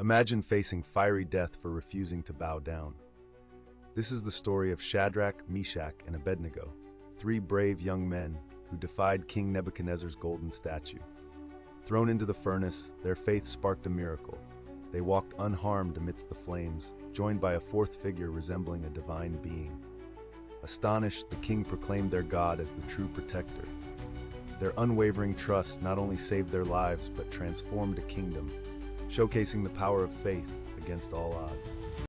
Imagine facing fiery death for refusing to bow down. This is the story of Shadrach, Meshach, and Abednego, three brave young men who defied King Nebuchadnezzar's golden statue. Thrown into the furnace, their faith sparked a miracle. They walked unharmed amidst the flames, joined by a fourth figure resembling a divine being. Astonished, the king proclaimed their God as the true protector. Their unwavering trust not only saved their lives but transformed a kingdom, showcasing the power of faith against all odds.